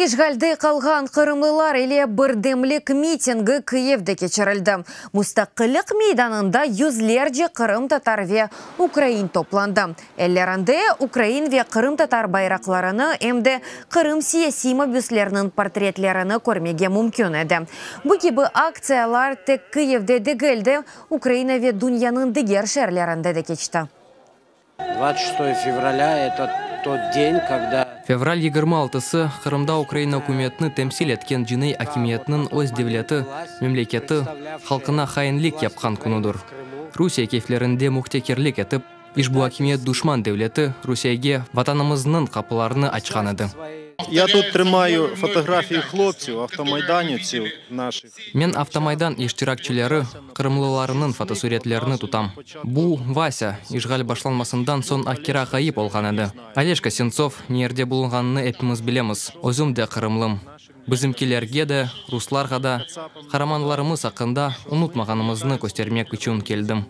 Ишгалды қалған қырымлылар еле бірдемлік митингі Киевде кечірілді. Мұстақылық мейданында юзлерде Қырым татарве Украин топланды. Әллерінде Украин ве Қырым татар байрақларыны әмді Қырым сиясима бүслерінің портретлеріні көрмеге мүмкін еді. Бұл кебі акциялар тек Киевде дегілді, Украина ве дүнияның дегер шерлерінде де кечті. 26 февраля – это тот день, когда... Февраль 26-сы Қырымда Украина үкіметіні темсил еткен жинай акимиетінің өз девлеті, мемлекеті халқына хайынлік япқан күнідір. Русия кефлерінде мұқтекерлік етіп, ишбу акимиет душман девлеті Русияге ватанымызның қапыларыны ачқан еді. Я тут тримаю фотографії хлопців, автомайданівців наших. Мен автомайдан иштиракчылары Қырымлыларының фотосуретлеріні тутам. Бу Вася ишғал башланмасындан сон аккера ғайып олған еді. Олежка Сенцов нерде болғаныны әпіміз білеміз. Өзім де Қырымлым. Біздімкелерге де, русларға да, қараманларымыз ақында ұнытмағанымызны көстермек үшін келдім.